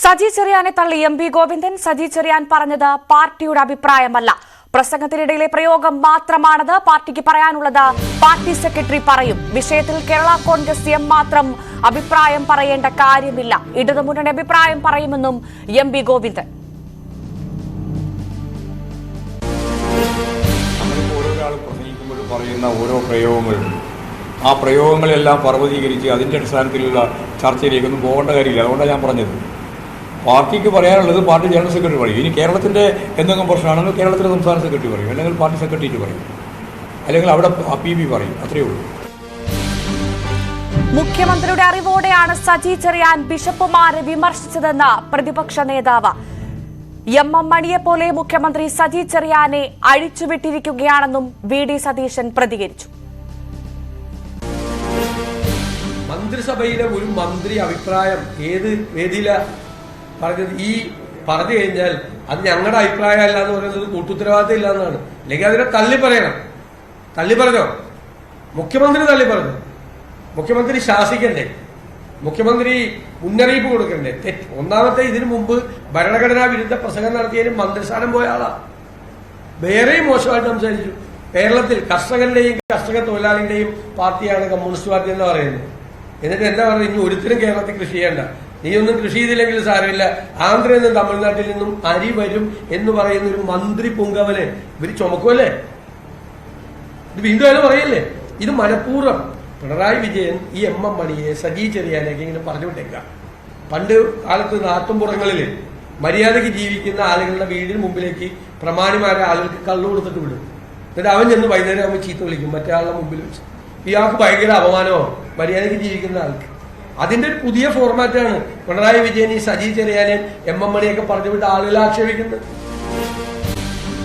സജി ചെറിയാനെ തള്ളി എം.വി. ഗോവിന്ദൻ. സജി ചെറിയാൻ പറഞ്ഞത് പാർട്ടിയുടെ അഭിപ്രായമല്ല, പ്രസംഗത്തിനിടയിലെ പ്രയോഗം മാത്രമാണത്. പാർട്ടിക്ക് പറയാനുള്ളത് പാർട്ടി സെക്രട്ടറി പറയും. വിഷയത്തിൽ കേരള കോൺഗ്രസ് എം മാത്രം അഭിപ്രായം പറയേണ്ട കാര്യമില്ല. ഇടതുമുന്നണി അഭിപ്രായം പറയുമെന്നും എം.വി. ഗോവിന്ദൻ. പറയുന്ന ഓരോ പ്രയോഗങ്ങളുണ്ട്. ആ പ്രയോഗങ്ങളെല്ലാം പർവ്വതീകരിച്ച് അതിൻ്റെ അടിസ്ഥാനത്തിലുള്ള ചർച്ചയിലേക്കൊന്നും പോകേണ്ട കാര്യമില്ല. അതുകൊണ്ടാണ് ഞാൻ പറഞ്ഞത്, പാർട്ടിക്ക് പറയാനുള്ളത് പാർട്ടി ജനറൽ സെക്രട്ടറി പറയും. ഇനി കേരളത്തിൻ്റെ എന്തെങ്കിലും പ്രശ്നമാണെങ്കിൽ കേരളത്തിലെ സംസ്ഥാന സെക്രട്ടറി പറയും, അല്ലെങ്കിൽ പാർട്ടി സെക്രട്ടേറിയറ്റ് പറയും, അല്ലെങ്കിൽ അവിടെ PB പറയും. അത്രയേ ഉള്ളൂ. മുഖ്യമന്ത്രിയുടെ അറിവോടെയാണ് സജി ചെറിയാൻ ബിഷപ്പുമാരെ വിമർശിച്ചതെന്ന് പ്രതിപക്ഷ നേതാവ് എം മണിയെ പോലെ മുഖ്യമന്ത്രി സജി ചെറിയാനെ അഴിച്ചുവിട്ടിരിക്കുകയാണെന്നും VD സതീശൻ പ്രതികരിച്ചു. മന്ത്രിസഭയിലെ ഒരു മന്ത്രി അഭിപ്രായം ഏത് വേദിയില പറഞ്ഞത്? ഈ പറഞ്ഞു കഴിഞ്ഞാൽ അത് ഞങ്ങളുടെ അഭിപ്രായമല്ല എന്ന് പറയുന്നത് കൂട്ടുത്തരവാദിത്തം ഇല്ല എന്നാണ്. അല്ലെങ്കിൽ അതിനെ തള്ളി പറയണം. തള്ളി പറഞ്ഞോ? മുഖ്യമന്ത്രി തള്ളി പറഞ്ഞു. മുഖ്യമന്ത്രി ശാസിക്കണ്ടേ? മുഖ്യമന്ത്രി മുന്നറിയിപ്പ് കൊടുക്കണ്ടേ? ഒന്നാമത്തെ, ഇതിനു മുമ്പ് ഭരണഘടനാ വിരുദ്ധ പ്രസംഗം നടത്തിയതിന് മന്ത്രിസ്ഥാനം പോയ ആളാ. വേറെയും മോശമായിട്ട് സംസാരിച്ചു. കേരളത്തിൽ കർഷകരുടെയും കർഷക തൊഴിലാളികളുടെയും പാർട്ടിയാണ് കമ്മ്യൂണിസ്റ്റ് പാർട്ടി എന്ന് പറയുന്നത്. എന്നിട്ട് എന്താ പറയുക, ഇനി ഒരിക്കലും കേരളത്തിൽ കൃഷി ചെയ്യേണ്ട, നീ ഒന്നും കൃഷി ചെയ്തില്ലെങ്കിൽ സാരമില്ല, ആന്ധ്രയിൽ നിന്നും തമിഴ്നാട്ടിൽ നിന്നും അരി വരും എന്ന് പറയുന്ന ഒരു മന്ത്രി പുങ്കവനെ ഇവര് ചുമക്കുമല്ലേ? ഇത് വീണ്ടും അയാൾ പറയല്ലേ? ഇത് മനഃപൂർവ്വം പിണറായി വിജയൻ ഈ എം മണിയെ സജി ചെറിയാനൊക്കെ ഇങ്ങനെ പറഞ്ഞു വിട്ടേക്കുക. പണ്ട് കാലത്ത് നാട്ടുംപുറങ്ങളിൽ മര്യാദയ്ക്ക് ജീവിക്കുന്ന ആളുകളുടെ വീടിന് മുമ്പിലേക്ക് പ്രമാണിമാരെ ആളുകൾക്ക് കള്ളു കൊടുത്തിട്ട് വിടും. എന്നിട്ട് അവൻ ചെന്ന് വൈകുന്നേരം ആകുമ്പോൾ ചീത്ത വിളിക്കും മറ്റേ മുമ്പിൽ വെച്ച്. ഇയാൾക്ക് ഭയങ്കര അപമാനമോ മര്യാദയ്ക്ക് ജീവിക്കുന്ന ആൾക്ക്. അതിന്റെ ഒരു പുതിയ ഫോർമാറ്റാണ് പിണറായി വിജയൻ ഈ സജി ചെറിയാനെ എം മണിയൊക്കെ പറഞ്ഞു വിട്ട് ആളുകളെ ആക്ഷേപിക്കുന്നത്.